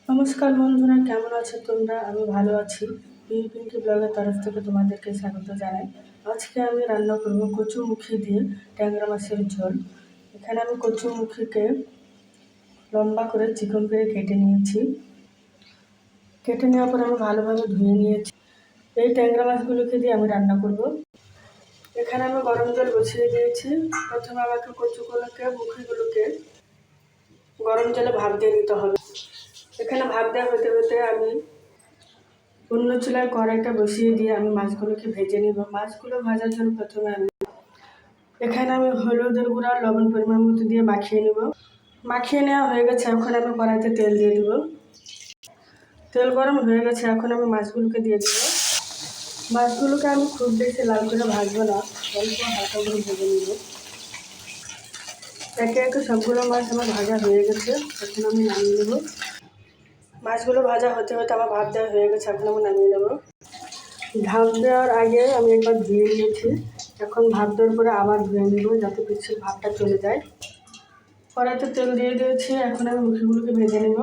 নমস্কার বন্ধুরা, কেমন আছো তোমরা? আমি ভালো আছি। পিঙ্কি ব্লগের তরফ থেকে তোমাদেরকে স্বাগত জানাই। আজকে আমি রান্না করব কচুমুখী দিয়ে ট্যাংরা মাছের ঝোল। এখানে আমি কচুমুখীকে লম্বা করে চিকন করে কেটে নিয়েছি। কেটে নেওয়ার পর আমি ভালোভাবে ধুয়ে নিয়েছি। এই ট্যাংরা মাছগুলোকে দিয়ে আমি রান্না করব। এখানে আমি গরম জল বসিয়ে দিয়েছি। প্রথমে আমাকে মুখীগুলোকে গরম জলে ভাপ দিয়ে নিতে হবে। এখানে ভাপ দেওয়া হতে হতে আমি অন্য চুলায় কড়াইটা বসিয়ে দিয়ে আমি মাছগুলোকে ভেজে নিব। মাছগুলো ভাজার জন্য প্রথমে এখানে আমি হলুদের গুঁড়া লবণ পরিমাণ মতো দিয়ে মাখিয়ে নেব। মাখিয়ে নেওয়া হয়ে গেছে। এখন আমি কড়াইতে তেল দিয়ে দেব। তেল গরম হয়ে গেছে, এখন আমি মাছগুলোকে দিয়ে দেব। মাছগুলোকে আমি খুব বেশি লাল করে ভাজবো না, অল্প হালকা করে ভেজে নেব। একে একে সবগুলো মাছ আমার ভাজা হয়ে গেছে, এখন আমি নামিয়ে নেব। মাছগুলো ভাজা হতে হতে আমার ভাত দেওয়া হয়ে গেছে, এখন আমি নামিয়ে নেব। ভাত দেওয়ার আগে আমি একবার ধুয়ে নিয়েছি। এখন ভাত দেওয়ার পরে আবার ধুয়ে নেব, যাতে পিছিয়ে ভাতটা চলে যায়। কড়াইতে তেল দিয়ে দিয়েছি, এখন আমি মুখিগুলোকে ভেজে নেব।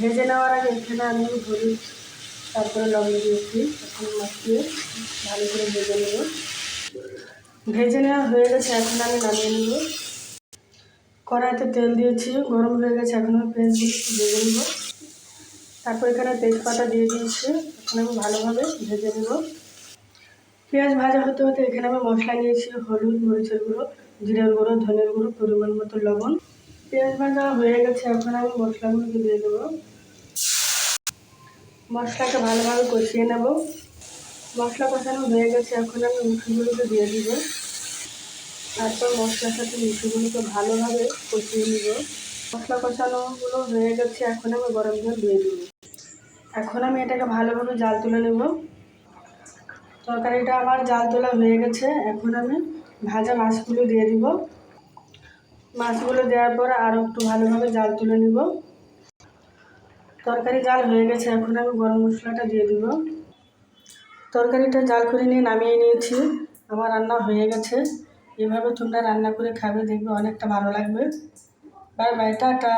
ভেজে নেওয়ার আগে এখানে আমি হলুদ তারপরে লবণ দিয়েছি। এখন মাখিয়ে ভালো করে ভেজে নেব। ভেজে নেওয়া হয়ে গেছে, এখন আমি নামিয়ে নেব। কড়াইতে তেল দিয়েছি, গরম হয়ে গেছে, এখন আমি পেঁয়াজগুলো ভেজে নেব। তারপর এখানে তেজপাতা দিয়ে দিয়েছি, এখন আমি ভালোভাবে ভেজে নেব। পেঁয়াজ ভাজা হতে হতে এখানে আমি মশলা নিয়েছি, হলুদ, মরিচের গুঁড়ো, জিরের গুঁড়ো, ধনের গুঁড়ো, পরিমাণ মতো লবণ। পেঁয়াজ ভাজা হয়ে গেছে, এখন আমি মশলাগুলোকে দিয়ে দেবো। মশলাকে ভালোভাবে কষিয়ে নেব। মশলা কষানো হয়ে গেছে, এখন আমি মুখিগুলোকে দিয়ে দিব। তারপর মশলার সাথে মুখিগুলোকে ভালোভাবে কষিয়ে নেব। মশলা কষানোগুলো হয়ে গেছে, এখন আমি গরম জল দিয়ে দেব। এখন আমি এটাকে ভালোভাবে জাল তুলে নেব। তরকারিটা আমার জাল তোলা হয়ে গেছে, এখন আমি ভাজা মাছগুলো দিয়ে দিব। মাছগুলো দেওয়ার পর আরও একটু ভালোভাবে জাল তুলে নেব। তরকারি জাল হয়ে গেছে, এখন আমি গরম মশলাটা দিয়ে দিব। তরকারিটা জাল করে নিয়ে নামিয়ে নিয়েছি। আমার রান্না হয়ে গেছে। এভাবে তোমরা রান্না করে খাবে, দেখবে অনেকটা ভালো লাগবে। Bye bye, tata.